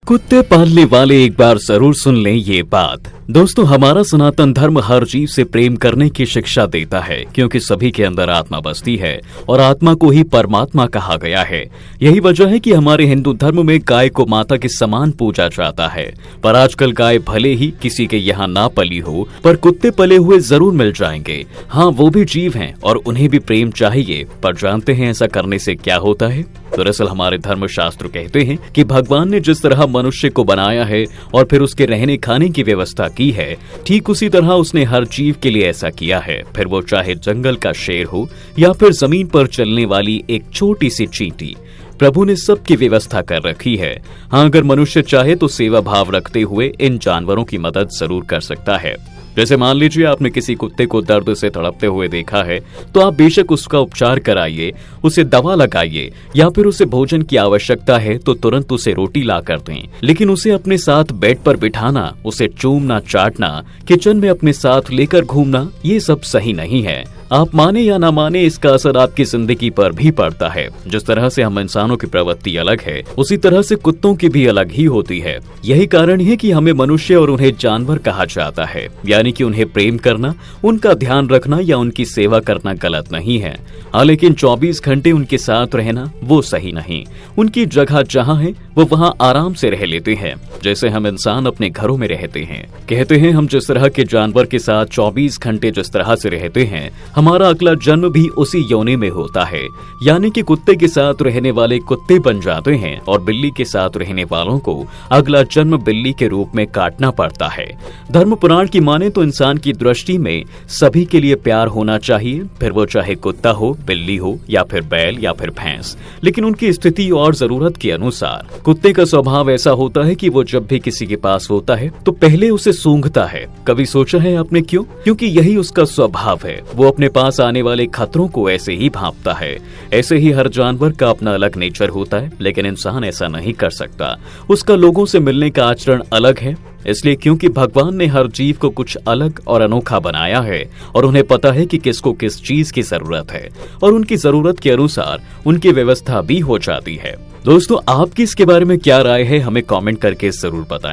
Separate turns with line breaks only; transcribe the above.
कुत्ते पालने वाले एक बार जरूर सुन लें ये बात। दोस्तों, हमारा सनातन धर्म हर जीव से प्रेम करने की शिक्षा देता है, क्योंकि सभी के अंदर आत्मा बसती है और आत्मा को ही परमात्मा कहा गया है। यही वजह है कि हमारे हिंदू धर्म में गाय को माता के समान पूजा जाता है। पर आजकल गाय भले ही किसी के यहाँ ना पली हो, पर कुत्ते पले हुए जरूर मिल जाएंगे। हाँ, वो भी जीव हैं और उन्हें भी प्रेम चाहिए। पर जानते हैं ऐसा करने से क्या होता है? दरअसल हमारे धर्म शास्त्र कहते हैं कि भगवान ने जिस तरह मनुष्य को बनाया है और फिर उसके रहने खाने की व्यवस्था की है, ठीक उसी तरह उसने हर जीव के लिए ऐसा किया है। फिर वो चाहे जंगल का शेर हो या फिर जमीन पर चलने वाली एक छोटी सी चींटी, प्रभु ने सबकी व्यवस्था कर रखी है। हाँ, अगर मनुष्य चाहे तो सेवा भाव रखते हुए इन जानवरों की मदद जरूर कर सकता है। जैसे मान लीजिए आपने किसी कुत्ते को दर्द से तड़पते हुए देखा है, तो आप बेशक उसका उपचार कराइए, उसे दवा लगाइए, या फिर उसे भोजन की आवश्यकता है तो तुरंत उसे रोटी ला कर दें। लेकिन उसे अपने साथ बेड पर बिठाना, उसे चूमना, चाटना, किचन में अपने साथ लेकर घूमना, ये सब सही नहीं है। आप माने या ना माने, इसका असर आपकी जिंदगी पर भी पड़ता है। जिस तरह से हम इंसानों की प्रवृत्ति अलग है, उसी तरह से कुत्तों की भी अलग ही होती है। यही कारण है कि हमें मनुष्य और उन्हें जानवर कहा जाता है। यानी कि उन्हें प्रेम करना, उनका ध्यान रखना या उनकी सेवा करना गलत नहीं है। हाँ, लेकिन 24 घंटे उनके साथ रहना वो सही नहीं। उनकी जगह जहाँ है वो वहाँ आराम से रह लेते हैं, जैसे हम इंसान अपने घरों में रहते हैं। कहते हैं हम जिस तरह के जानवर के साथ 24 घंटे जिस तरह से रहते हैं, हमारा अगला जन्म भी उसी योनि में होता है। यानी कि कुत्ते के साथ रहने वाले कुत्ते बन जाते हैं और बिल्ली के साथ रहने वालों को अगला जन्म बिल्ली के रूप में काटना पड़ता है। धर्म पुराण की माने तो इंसान की दृष्टि में सभी के लिए प्यार होना चाहिए, फिर वो चाहे कुत्ता हो, बिल्ली हो या फिर बैल या फिर भैंस, लेकिन उनकी स्थिति और जरूरत के अनुसार। कुत्ते का स्वभाव ऐसा होता है कि वो जब भी किसी के पास होता है तो पहले उसे सूंघता है। कभी सोचा है आपने क्यों? क्योंकि यही उसका स्वभाव है। वो अपने पास आने वाले खतरों को ऐसे ही भांपता है। ऐसे ही हर जानवर का अपना अलग नेचर होता है, लेकिन इंसान ऐसा नहीं कर सकता। उसका लोगों से मिलने का आचरण अलग है, इसलिए क्योंकि भगवान ने हर जीव को कुछ अलग और अनोखा बनाया है और उन्हें पता है कि किसको किस चीज की जरूरत है, और उनकी जरूरत के अनुसार उनकी व्यवस्था भी हो जाती है। दोस्तों, आपकी इसके बारे में क्या राय है? हमें कमेंट करके जरूर बताएं।